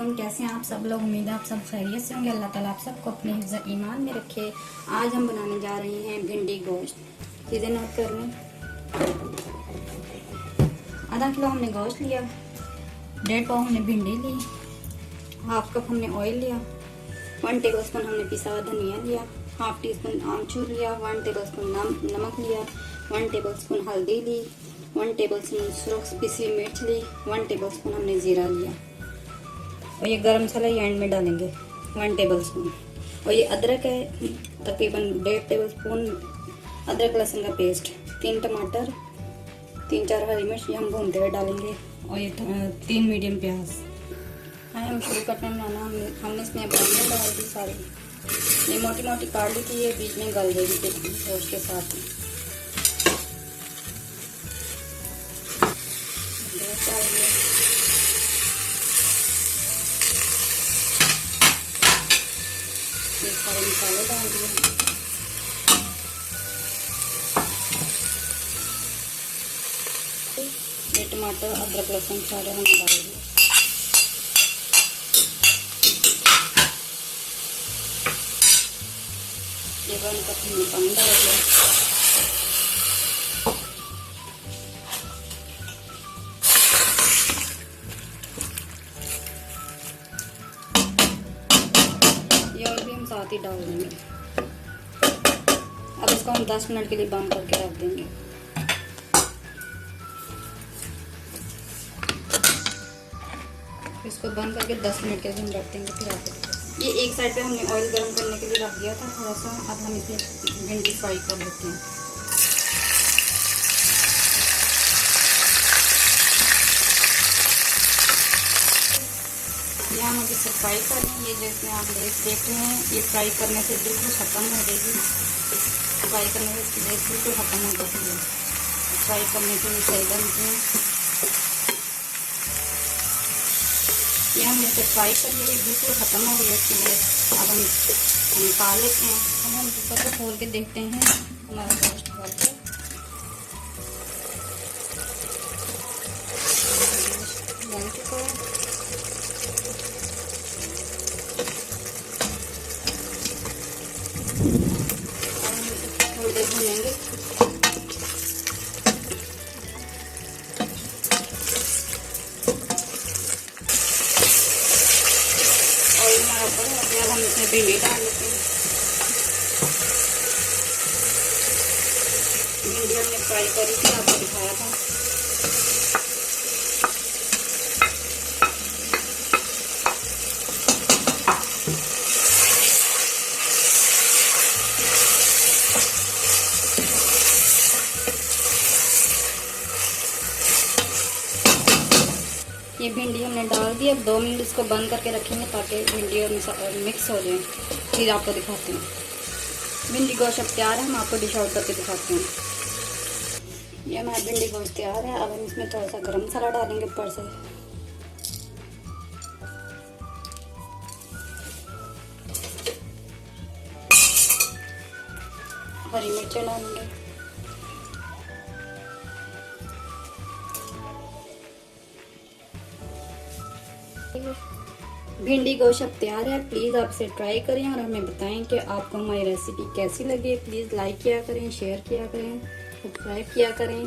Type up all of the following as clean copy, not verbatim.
वालेकुम। कैसे हैं आप सब लोग? उम्मीद है आप सब खैरियत से होंगे। अल्लाह ताला आप सबको अपने हिफ्ज़ ईमान में रखे। आज हम बनाने जा रहे हैं भिंडी गोश्त। चीज़ें नोट कर लें। आधा किलो हमने गोश्त लिया, 1.5 पाव हमने भिंडी ली, 1/2 कप हमने ऑयल लिया, 1 टेबल स्पून हमने पिसा हुआ धनिया लिया, 1/2 टीस्पून आमचूर लिया, 1 टेबल स्पून नमक लिया, 1 टेबल स्पून हल्दी ली, 1 टेबल स्पून सुरख पिसी मिर्च ली, 1 टेबल स्पून हमने जीरा लिया और ये गरम मसाला ये एंड में डालेंगे 1 टेबल स्पून। और ये अदरक है तकरीबन 1.5 टेबल स्पून अदरक लहसुन का पेस्ट, 3 टमाटर, 3-4 हरी मिर्च ये हम भूनते हुए डालेंगे और ये 3 मीडियम प्याज। हम शुरू करते हैं बनाना। हमने इसमें बंदे डाल दी सारी, ये मोटी मोटी काट ली थी, ये बीच में गल जाएगी गोश्त के साथ में। ये सारे मसाले डाल दिए। ये टमाटर अदरक लहसुन सारे हम डाल दिए। ये 1 कप हमने पानी डाल दिया। ये और भी हम साथ ही डाल देंगे। अब इसको हम 10 मिनट के लिए बंद करके रख देंगे। इसको बंद करके 10 मिनट के लिए हम रख देंगे। फिर आते ये एक साइड पे हमने ऑयल गर्म करने के लिए रख दिया था थोड़ा सा। अब हम इसमें भिंडी फ्राई कर लेते हैं। ये हम अभी फ्राई कर रहे हैं। ये जिसमें आप लेस देख रहे हैं, ये फ्राई करने से बिल्कुल ख़त्म हो जाएगी। फ्राई करने से इसकी लेस बिल्कुल ख़त्म हो जाती है। फ्राई करने से सही बनती है। ये हम इसे फ्राई करके बिल्कुल ख़त्म हो गई इसकी लेस। अब हम निकाल लेते हैं। हम ऊपर को खोल के देखते हैं हमारा गोश्त बन के बन चुका है। थोड़ी देर भूनेंगे। ऑयल हमारा ऊपर हो गया। हम इसमें भिंडी डाल लेते हैं। भिंडी हमने फ्राई करी थी, आपको दिखाया था। ये भिंडी हमने डाल दी। अब 2 मिनट इसको बंद करके रखेंगे ताकि भिंडी और मिक्स हो जाए। फिर आपको दिखाते हैं। भिंडी गोश्त अब तैयार है। हम आपको डिश आउट करके दिखाते हैं। ये हमारा भिंडी गोश्त तैयार है। अब हम इसमें थोड़ा सा गरम मसाला डालेंगे ऊपर से। हरी मिर्चें डालेंगे। भिंडी गोश्त अब तैयार है। प्लीज़ आप इसे ट्राई करें और हमें बताएं कि आपको हमारी रेसिपी कैसी लगी। प्लीज़ लाइक किया करें, शेयर किया करें, सब्सक्राइब किया करें।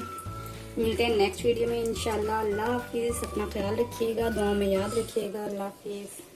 मिलते हैं नेक्स्ट वीडियो में इंशाल्लाह। अल्लाह हाफिज़। अपना ख्याल रखिएगा, दुआ में याद रखिएगा। अल्लाह हाफिज़।